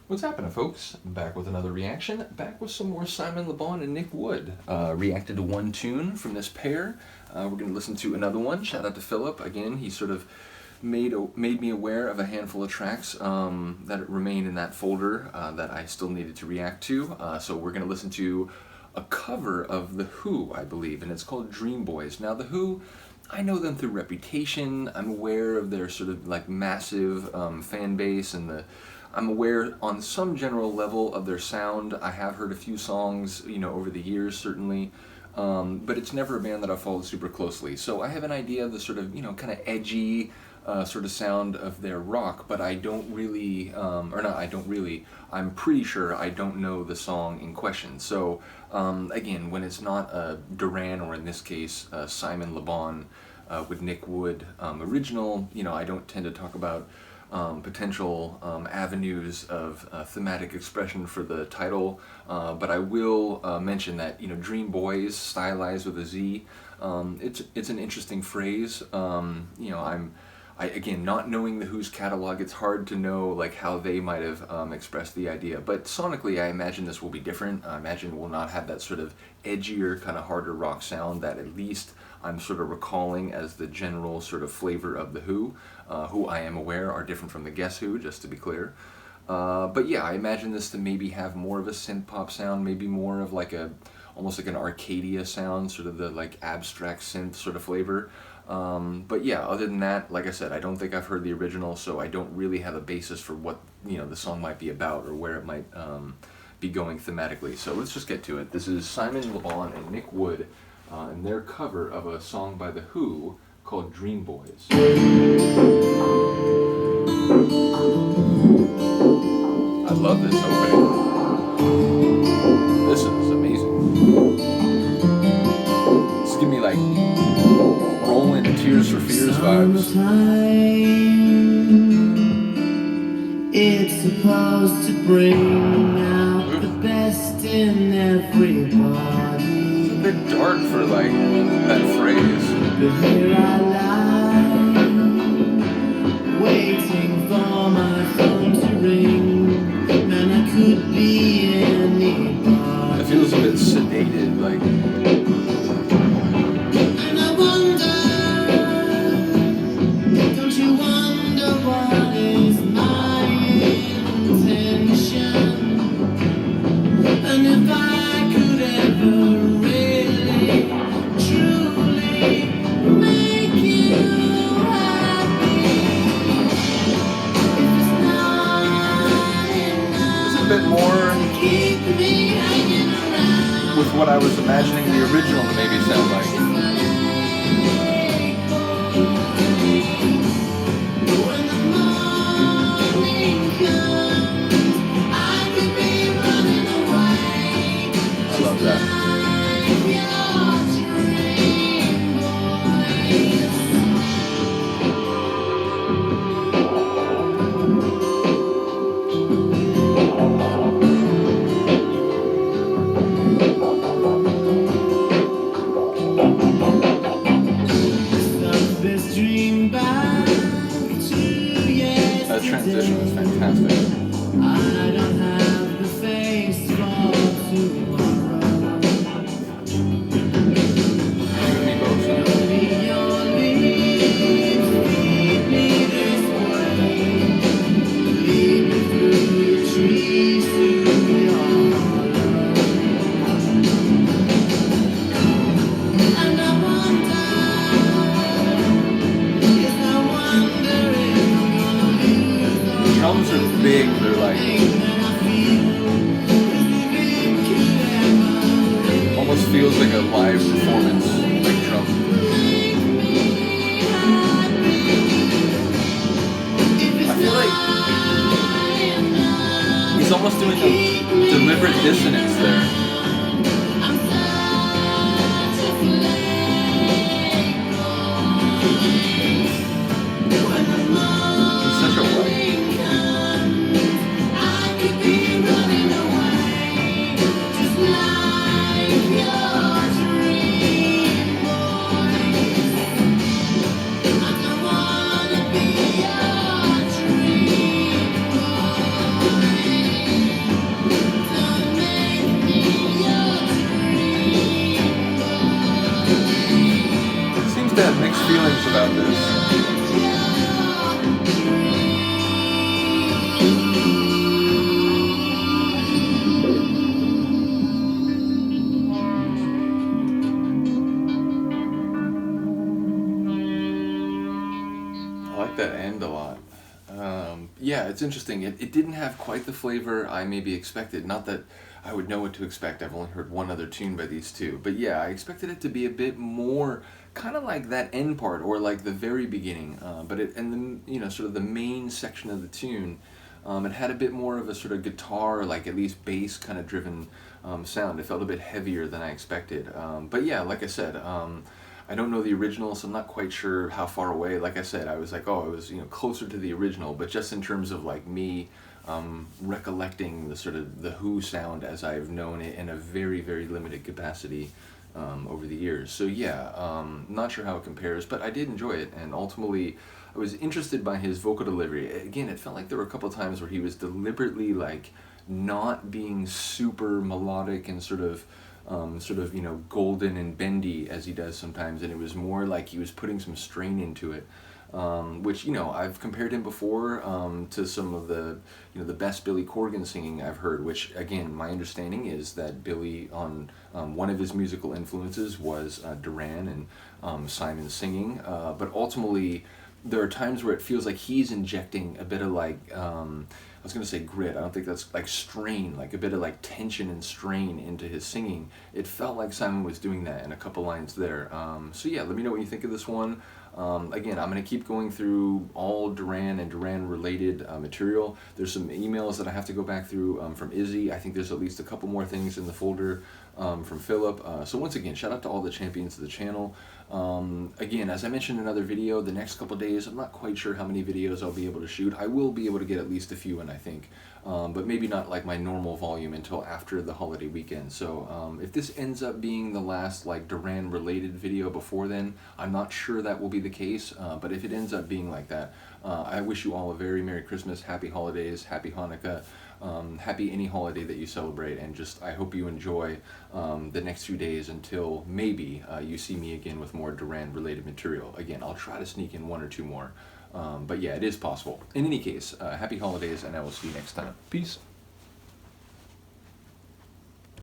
What's happening, folks? Back with another reaction. Back with some more Simon Le Bon and Nick Wood. Reacted to one tune from this pair. We're going to listen to another one. Shout out to Philip. Again, he sort of made me aware of a handful of tracks that remain in that folder that I still needed to react to. So we're going to listen to a cover of The Who, I believe, and it's called Dream Boys. Now, The Who, I know them through reputation. I'm aware of their sort of like massive fan base, and I'm aware on some general level of their sound. I have heard a few songs, over the years, certainly. But it's never a band that I've followed super closely. So I have an idea of the sort of, kind of edgy sort of sound of their rock, but I don't really, I'm pretty sure I don't know the song in question. So again, when it's not a Duran, or in this case, Simon Le Bon with Nick Wood original, I don't tend to talk about potential avenues of thematic expression for the title, but I will mention that Dream Boys, stylized with a Z, it's an interesting phrase. Again, not knowing the Who's catalog, it's hard to know like how they might have expressed the idea. But sonically, I imagine this will be different. I imagine it will not have that sort of edgier, kind of harder rock sound that at least I'm sort of recalling as the general sort of flavor of the Who I am aware are different from the Guess Who, just to be clear. But yeah, I imagine this to maybe have more of a synth pop sound, maybe more of like almost like an Arcadia sound, sort of the like abstract synth sort of flavor. But yeah, other than that, like I said, I don't think I've heard the original, so I don't really have a basis for what the song might be about or where it might be going thematically. So let's just get to it. This is Simon Le Bon and Nick Wood and their cover of a song by The Who called Dream Boys. I love this opening. This is amazing. This give me like rolling Tears for Fears vibes. It's supposed to bring out the best in everybody. It's a bit dark for like that phrase. But here I lie, waiting for my phone to ring. Man, I could be anybody. It feels a bit sedated, like. And I wonder, don't you wonder what is my intention? And if I could ever really, truly make you happy, if it's not It's a bit more enough, keep me hanging around. with what I was imagining the original to maybe sound like. When the morning comes, I could be running away. I love that. That transition is fantastic. I don't have the face for tomorrow. You and me both, son. Only your leaves lead me this way. Lead me through the trees to your hollow. And I wonder, yes, I wonder if I'm gonna lose all Drums are big, they're like that I feel. almost feels like a live performance, like drum. I feel like he's almost doing a deliberate dissonance there. He's such a white. it's interesting. It didn't have quite the flavor I maybe expected. Not that I would know what to expect. I've only heard one other tune by these two. But yeah, I expected it to be a bit more kind of like that end part or like the very beginning. But it and the sort of the main section of the tune, it had a bit more of a sort of guitar, like at least bass kind of driven sound. It felt a bit heavier than I expected. But yeah, like I said, I don't know the original, so I'm not quite sure how far away. Like I said, I was like, oh, it was closer to the original, but just in terms of like me recollecting the sort of the Who sound as I've known it in a very, very limited capacity over the years. So yeah, not sure how it compares, but I did enjoy it, and ultimately I was interested by his vocal delivery. Again, it felt like there were a couple of times where he was deliberately like not being super melodic and sort of golden and bendy as he does sometimes, and it was more like he was putting some strain into it, which I've compared him before to some of the the best Billy Corgan singing I've heard, which again my understanding is that Billy on one of his musical influences was Duran and Simon singing, but ultimately there are times where it feels like he's injecting a bit of like I was gonna say grit. I don't think that's like strain, like a bit of like tension and strain into his singing. It felt like Simon was doing that in a couple lines there. So yeah, let me know what you think of this one. Again, I'm gonna keep going through all Duran and Duran related material. There's some emails that I have to go back through from Izzy. I think there's at least a couple more things in the folder from Philip. So once again, shout out to all the champions of the channel. Again, as I mentioned in another video, the next couple days, I'm not quite sure how many videos I'll be able to shoot. I will be able to get at least a few in, I think, but maybe not like my normal volume until after the holiday weekend. So if this ends up being the last like Duran related video before then, I'm not sure that will be the case, but if it ends up being like that, I wish you all a very Merry Christmas, Happy Holidays, Happy Hanukkah, happy any holiday that you celebrate, and just I hope you enjoy the next few days until maybe you see me again with more Duran related material. Again, I'll try to sneak in one or two more, but yeah, it is possible. In any case, happy holidays, and I will see you next time. Peace.